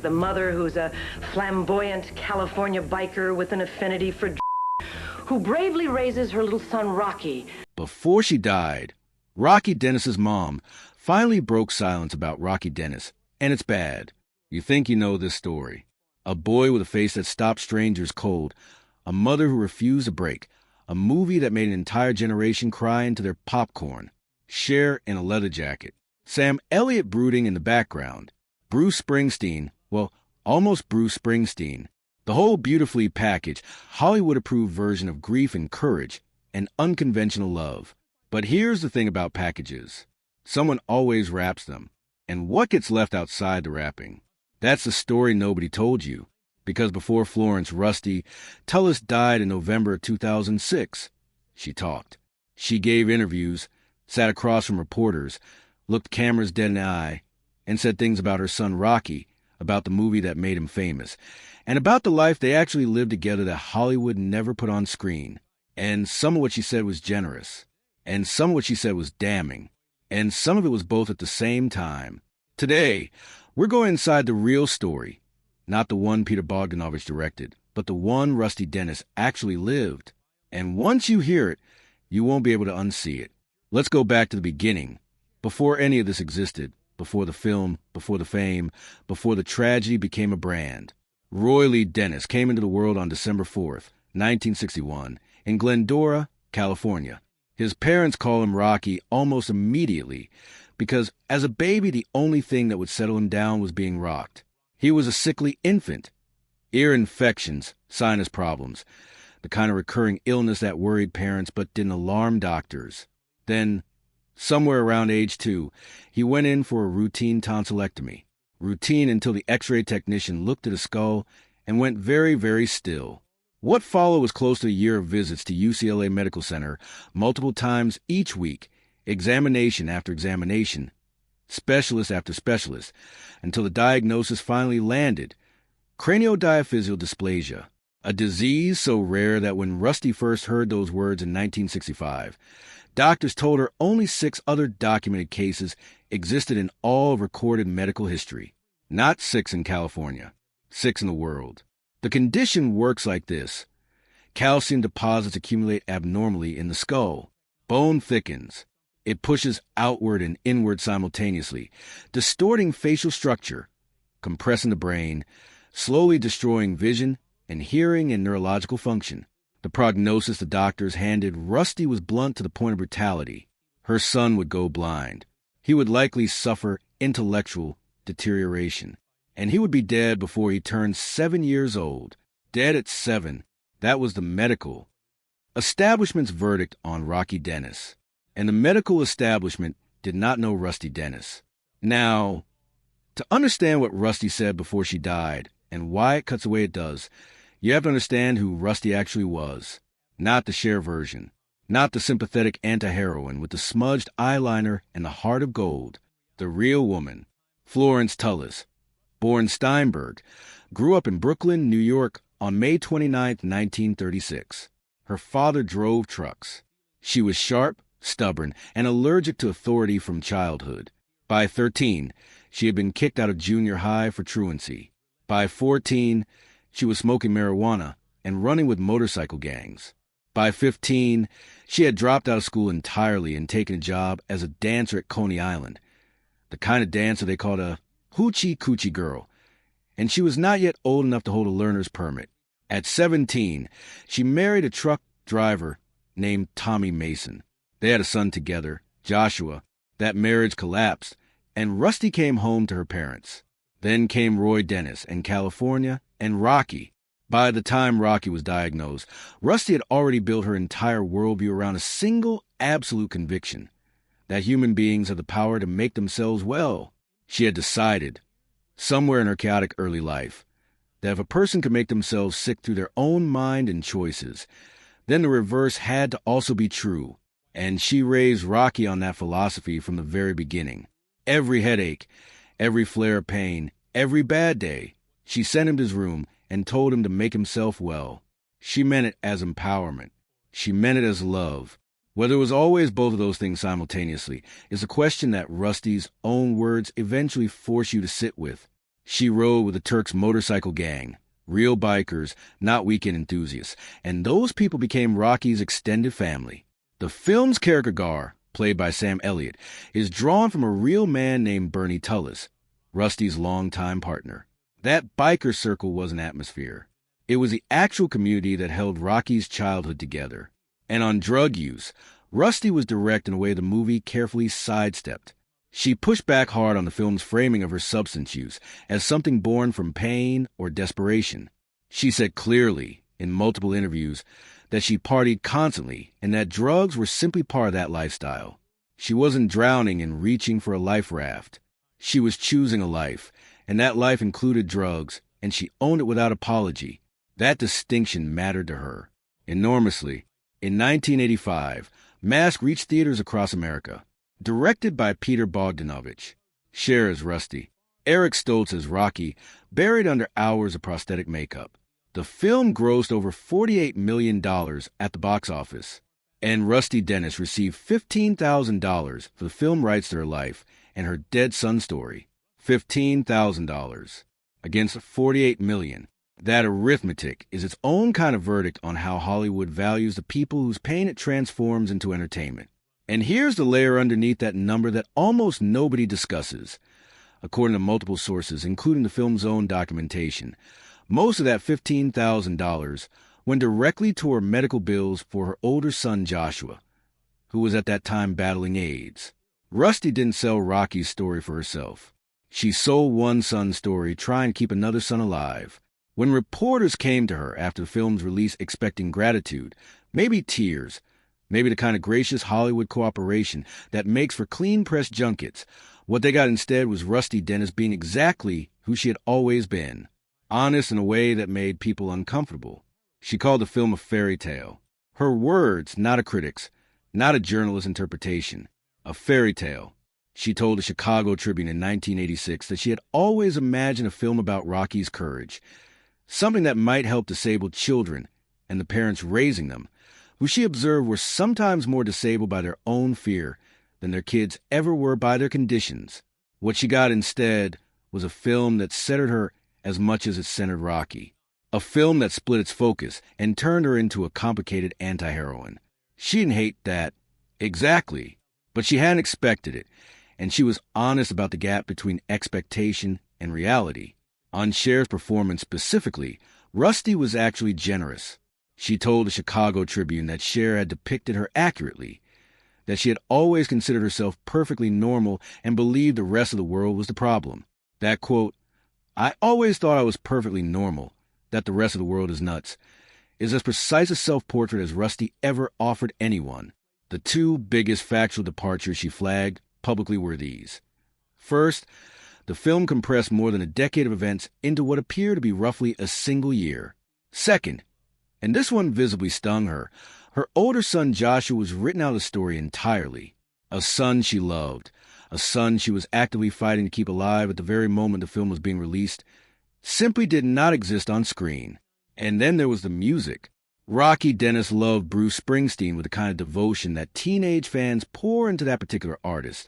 The mother, who's a flamboyant California biker with an affinity for who bravely raises her little son, Rocky. Before she died, Rocky Dennis's mom finally broke silence about Rocky Dennis, and it's bad. You think you know this story. A boy with a face that stopped strangers cold, a mother who refused a break, a movie that made an entire generation cry into their popcorn, Cher in a leather jacket, Sam Elliott brooding in the background, Bruce Springsteen, well, almost Bruce Springsteen. The whole beautifully packaged, Hollywood-approved version of grief and courage and unconventional love. But here's the thing about packages. Someone always wraps them. And what gets left outside the wrapping? That's the story nobody told you. Because before Florence Rusty Tullis died in November 2006, she talked. She gave interviews, sat across from reporters, looked cameras dead in the eye, and said things about her son Rocky, about the movie that made him famous, and about the life they actually lived together that Hollywood never put on screen. And some of what she said was generous, and some of what she said was damning, and some of it was both at the same time. Today, we're going inside the real story, not the one Peter Bogdanovich directed, but the one Rusty Dennis actually lived. And once you hear it, you won't be able to unsee it. Let's go back to the beginning, before any of this existed, before the film, before the fame, before the tragedy became a brand. Roy Lee Dennis came into the world on December 4th, 1961, in Glendora, California. His parents call him Rocky almost immediately because as a baby, the only thing that would settle him down was being rocked. He was a sickly infant. Ear infections, sinus problems, the kind of recurring illness that worried parents but didn't alarm doctors. Then, somewhere around age 2, he went in for a routine tonsillectomy. Routine until the x-ray technician looked at his skull and went very, very still. What followed was close to a year of visits to UCLA Medical Center multiple times each week, examination after examination, specialist after specialist, until the diagnosis finally landed: craniodiaphyseal dysplasia, a disease so rare that when Rusty first heard those words in 1965, doctors told her only 6 other documented cases existed in all of recorded medical history. Not 6 in California, 6 in the world. The condition works like this. Calcium deposits accumulate abnormally in the skull. Bone thickens. It pushes outward and inward simultaneously, distorting facial structure, compressing the brain, slowly destroying vision and hearing and neurological function. The prognosis the doctors handed Rusty was blunt to the point of brutality. Her son would go blind. He would likely suffer intellectual deterioration. And he would be dead before he turned 7 years old. Dead at 7. That was the medical establishment's verdict on Rocky Dennis. And the medical establishment did not know Rusty Dennis. Now, to understand what Rusty said before she died and why it cuts the way it does, you have to understand who Rusty actually was. Not the Cher version. Not the sympathetic anti-heroine with the smudged eyeliner and the heart of gold. The real woman. Florence Tullis. Born Steinberg. Grew up in Brooklyn, New York on May 29, 1936. Her father drove trucks. She was sharp, stubborn, and allergic to authority from childhood. By 13, she had been kicked out of junior high for truancy. By 14, she was smoking marijuana and running with motorcycle gangs. By 15, she had dropped out of school entirely and taken a job as a dancer at Coney Island, the kind of dancer they called a hoochie-coochie girl, and she was not yet old enough to hold a learner's permit. At 17, she married a truck driver named Tommy Mason. They had a son together, Joshua. That marriage collapsed, and Rusty came home to her parents. Then came Roy Dennis and California and Rocky. By the time Rocky was diagnosed, Rusty had already built her entire worldview around a single absolute conviction, that human beings have the power to make themselves well. She had decided, somewhere in her chaotic early life, that if a person could make themselves sick through their own mind and choices, then the reverse had to also be true. And she raised Rocky on that philosophy from the very beginning. Every headache, every flare of pain, every bad day, she sent him to his room and told him to make himself well. She meant it as empowerment. She meant it as love. Whether it was always both of those things simultaneously is a question that Rusty's own words eventually force you to sit with. She rode with the Turks' motorcycle gang, real bikers, not weekend enthusiasts, and those people became Rocky's extended family. The film's Kierkegaard, played by Sam Elliott, is drawn from a real man named Bernie Tullis, Rusty's longtime partner. That biker circle was an atmosphere. It was the actual community that held Rocky's childhood together. And on drug use, Rusty was direct in a way the movie carefully sidestepped. She pushed back hard on the film's framing of her substance use as something born from pain or desperation. She said clearly, in multiple interviews, that she partied constantly and that drugs were simply part of that lifestyle. She wasn't drowning and reaching for a life raft. She was choosing a life, and that life included drugs, and she owned it without apology. That distinction mattered to her enormously. In 1985, Mask reached theaters across America. Directed by Peter Bogdanovich. Cher as Rusty. Eric Stoltz as Rocky, buried under hours of prosthetic makeup. The film grossed over $48 million at the box office. And Rusty Dennis received $15,000 for the film rights to her life and her dead son story. $15,000 against $48 million. That arithmetic is its own kind of verdict on how Hollywood values the people whose pain it transforms into entertainment. And here's the layer underneath that number that almost nobody discusses. According to multiple sources, including the film's own documentation, most of that $15,000 went directly toward medical bills for her older son Joshua, who was at that time battling AIDS. Rusty didn't sell Rocky's story for herself. She sold one son's story, trying to keep another son alive. When reporters came to her after the film's release expecting gratitude, maybe tears, maybe the kind of gracious Hollywood cooperation that makes for clean-press junkets, what they got instead was Rusty Dennis being exactly who she had always been, honest in a way that made people uncomfortable. She called the film a fairy tale. Her words, not a critic's, not a journalist's interpretation. A fairy tale. She told the Chicago Tribune in 1986 that she had always imagined a film about Rocky's courage, something that might help disabled children and the parents raising them, who she observed were sometimes more disabled by their own fear than their kids ever were by their conditions. What she got instead was a film that centered her as much as it centered Rocky. A film that split its focus and turned her into a complicated anti-heroine. She didn't hate that exactly, but she hadn't expected it, and she was honest about the gap between expectation and reality. On Cher's performance specifically, Rusty was actually generous. She told the Chicago Tribune that Cher had depicted her accurately, that she had always considered herself perfectly normal and believed the rest of the world was the problem. That quote, "I always thought I was perfectly normal, that the rest of the world is nuts," is as precise a self-portrait as Rusty ever offered anyone. The two biggest factual departures she flagged publicly were these. First, the film compressed more than a decade of events into what appeared to be roughly a single year. Second, and this one visibly stung her, her older son Joshua was written out of the story entirely. A son she loved, a son she was actively fighting to keep alive at the very moment the film was being released, simply did not exist on screen. And then there was the music. Rocky Dennis loved Bruce Springsteen with the kind of devotion that teenage fans pour into that particular artist,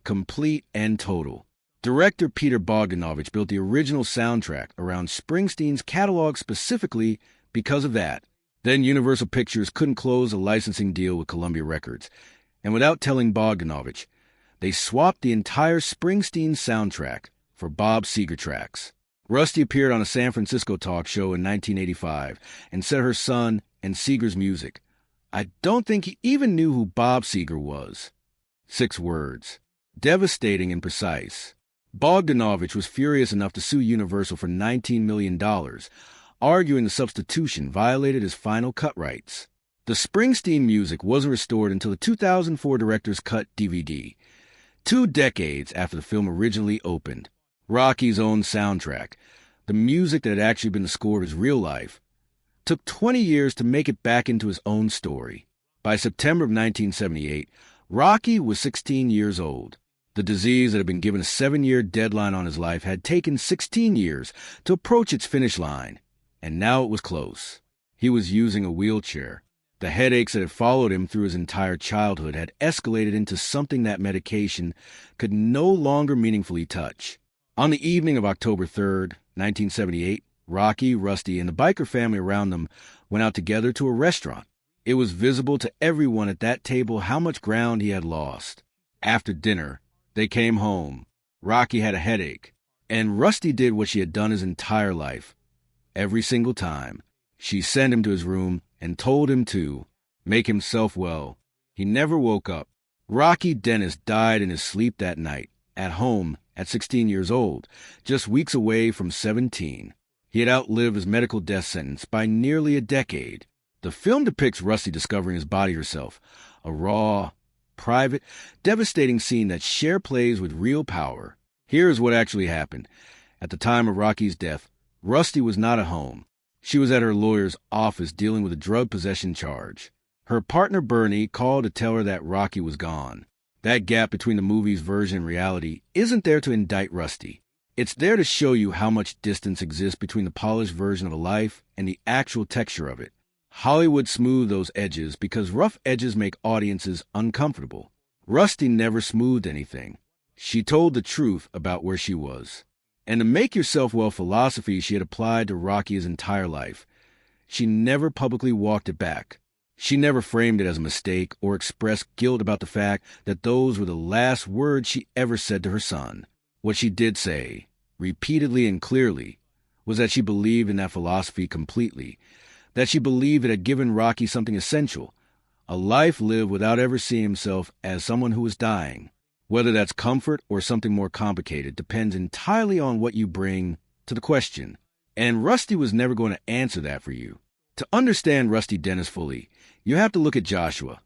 complete and total. Director Peter Bogdanovich built the original soundtrack around Springsteen's catalog specifically because of that. Then Universal Pictures couldn't close a licensing deal with Columbia Records, and without telling Bogdanovich, they swapped the entire Springsteen soundtrack for Bob Seger tracks. Rusty appeared on a San Francisco talk show in 1985 and said her son and Seger's music. I don't think he even knew who Bob Seger was. 6 words. Devastating and precise. Bogdanovich was furious enough to sue Universal for $19 million, arguing the substitution violated his final cut rights. The Springsteen music wasn't restored until the 2004 Director's Cut DVD, 2 decades after the film originally opened. Rocky's own soundtrack, the music that had actually been the score of his real life, took 20 years to make it back into his own story. By September of 1978, Rocky was 16 years old. The disease that had been given a 7-year deadline on his life had taken 16 years to approach its finish line, and now it was close. He was using a wheelchair. The headaches that had followed him through his entire childhood had escalated into something that medication could no longer meaningfully touch. On the evening of October 3rd, 1978, Rocky, Rusty, and the biker family around them went out together to a restaurant. It was visible to everyone at that table how much ground he had lost. After dinner, they came home. Rocky had a headache, and Rusty did what she had done his entire life. Every single time, she sent him to his room and told him to make himself well. He never woke up. Rocky Dennis died in his sleep that night, at home, at 16 years old, just weeks away from 17. He had outlived his medical death sentence by nearly a decade. The film depicts Rusty discovering his body herself, a raw, private, devastating scene that Cher plays with real power. Here is what actually happened. At the time of Rocky's death, Rusty was not at home. She was at her lawyer's office dealing with a drug possession charge. Her partner Bernie called to tell her that Rocky was gone. That gap between the movie's version and reality isn't there to indict Rusty. It's there to show you how much distance exists between the polished version of a life and the actual texture of it. Hollywood smoothed those edges because rough edges make audiences uncomfortable. Rusty never smoothed anything. She told the truth about where she was. And the make yourself well philosophy she had applied to Rocky his entire life. She never publicly walked it back. She never framed it as a mistake or expressed guilt about the fact that those were the last words she ever said to her son. What she did say, repeatedly and clearly, was that she believed in that philosophy completely, that she believed it had given Rocky something essential, a life lived without ever seeing himself as someone who was dying. Whether that's comfort or something more complicated depends entirely on what you bring to the question. And Rusty was never going to answer that for you. To understand Rusty Dennis fully, you have to look at Joshua,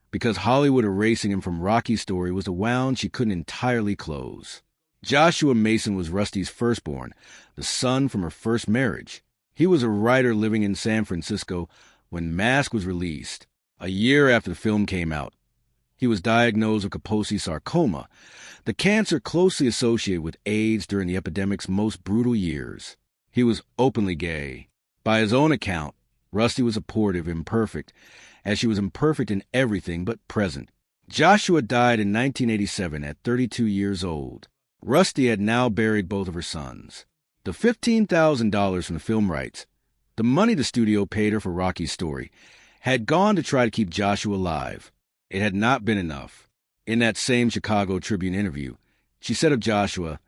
because Hollywood erasing him from Rocky's story was a wound she couldn't entirely close. Joshua Mason was Rusty's firstborn, the son from her first marriage. He was a writer living in San Francisco when Mask was released, a year after the film came out. He was diagnosed with Kaposi sarcoma, the cancer closely associated with AIDS during the epidemic's most brutal years. He was openly gay. By his own account, Rusty was abortive, imperfect, as she was imperfect in everything but present. Joshua died in 1987 at 32 years old. Rusty had now buried both of her sons. The $15,000 from the film rights, the money the studio paid her for Rocky's story, had gone to try to keep Joshua alive. It had not been enough. In that same Chicago Tribune interview, she said of Joshua,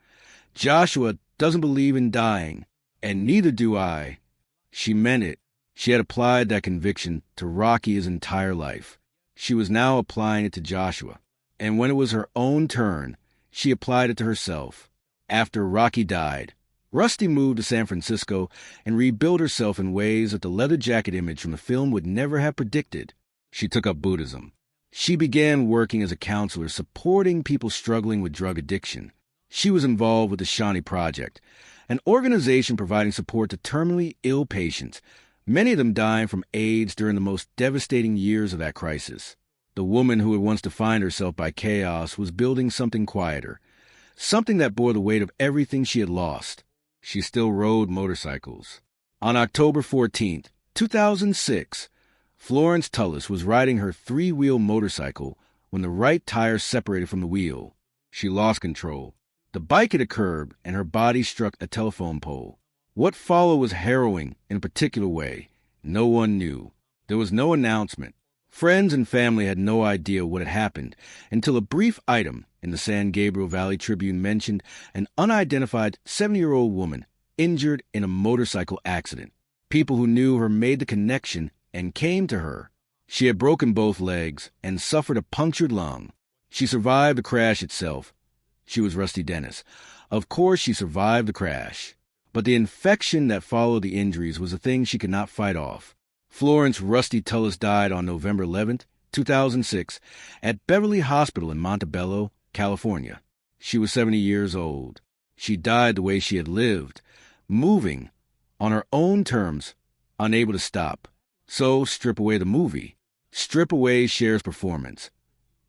"Joshua doesn't believe in dying, and neither do I." She meant it. She had applied that conviction to Rocky his entire life. She was now applying it to Joshua. And when it was her own turn, she applied it to herself. After Rocky died, Rusty moved to San Francisco and rebuilt herself in ways that the leather jacket image from the film would never have predicted. She took up Buddhism. She began working as a counselor supporting people struggling with drug addiction. She was involved with the Shawnee Project, an organization providing support to terminally ill patients, many of them dying from AIDS during the most devastating years of that crisis. The woman who had once defined herself by chaos was building something quieter, something that bore the weight of everything she had lost. She still rode motorcycles. On October 14th, 2006, Florence Tullis was riding her three-wheel motorcycle when the right tire separated from the wheel. She lost control. The bike hit a curb and her body struck a telephone pole. What followed was harrowing in a particular way. No one knew. There was no announcement. Friends and family had no idea what had happened until a brief item in the San Gabriel Valley Tribune mentioned an unidentified 70-year-old woman injured in a motorcycle accident. People who knew her made the connection and came to her. She had broken both legs and suffered a punctured lung. She survived the crash itself. She was Rusty Dennis. Of course, she survived the crash. But the infection that followed the injuries was a thing she could not fight off. Florence Rusty Tullis died on November 11th, 2006, at Beverly Hospital in Montebello, California. She was 70 years old. She died the way she had lived, moving, on her own terms, unable to stop. So strip away the movie. Strip away Cher's performance,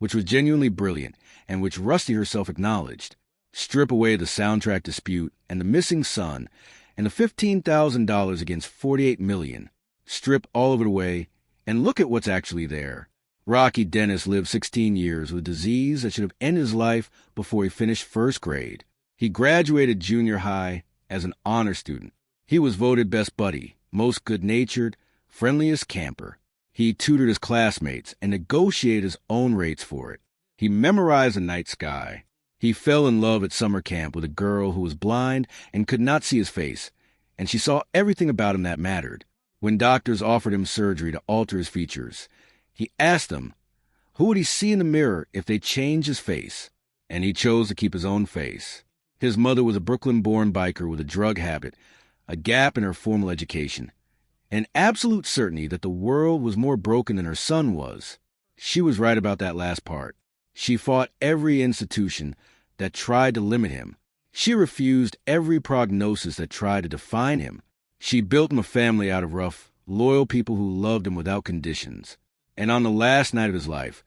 which was genuinely brilliant and which Rusty herself acknowledged. Strip away the soundtrack dispute and the missing son and the $15,000 against $48 million. Strip all of it away and look at what's actually there. Rocky Dennis lived 16 years with a disease that should have ended his life before he finished first grade. He graduated junior high as an honor student. He was voted best buddy, most good-natured, friendliest camper. He tutored his classmates and negotiated his own rates for it. He memorized the night sky. He fell in love at summer camp with a girl who was blind and could not see his face, and she saw everything about him that mattered. When doctors offered him surgery to alter his features, he asked them who would he see in the mirror if they changed his face, and he chose to keep his own face. His mother was a Brooklyn-born biker with a drug habit, a gap in her formal education, and absolute certainty that the world was more broken than her son was. She was right about that last part. She fought every institution that tried to limit him. She refused every prognosis that tried to define him. She built him a family out of rough, loyal people who loved him without conditions. And on the last night of his life,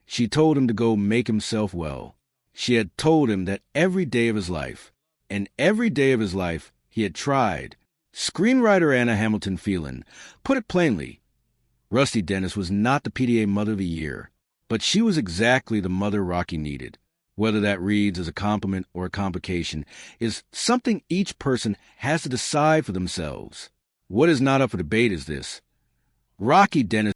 she told him to go make himself well. She had told him that every day of his life, and every day of his life, he had tried. Screenwriter Anna Hamilton Phelan put it plainly. Rusty Dennis was not the PTA Mother of the Year, but she was exactly the mother Rocky needed. Whether that reads as a compliment or a complication is something each person has to decide for themselves. What is not up for debate is this: Rocky Dennis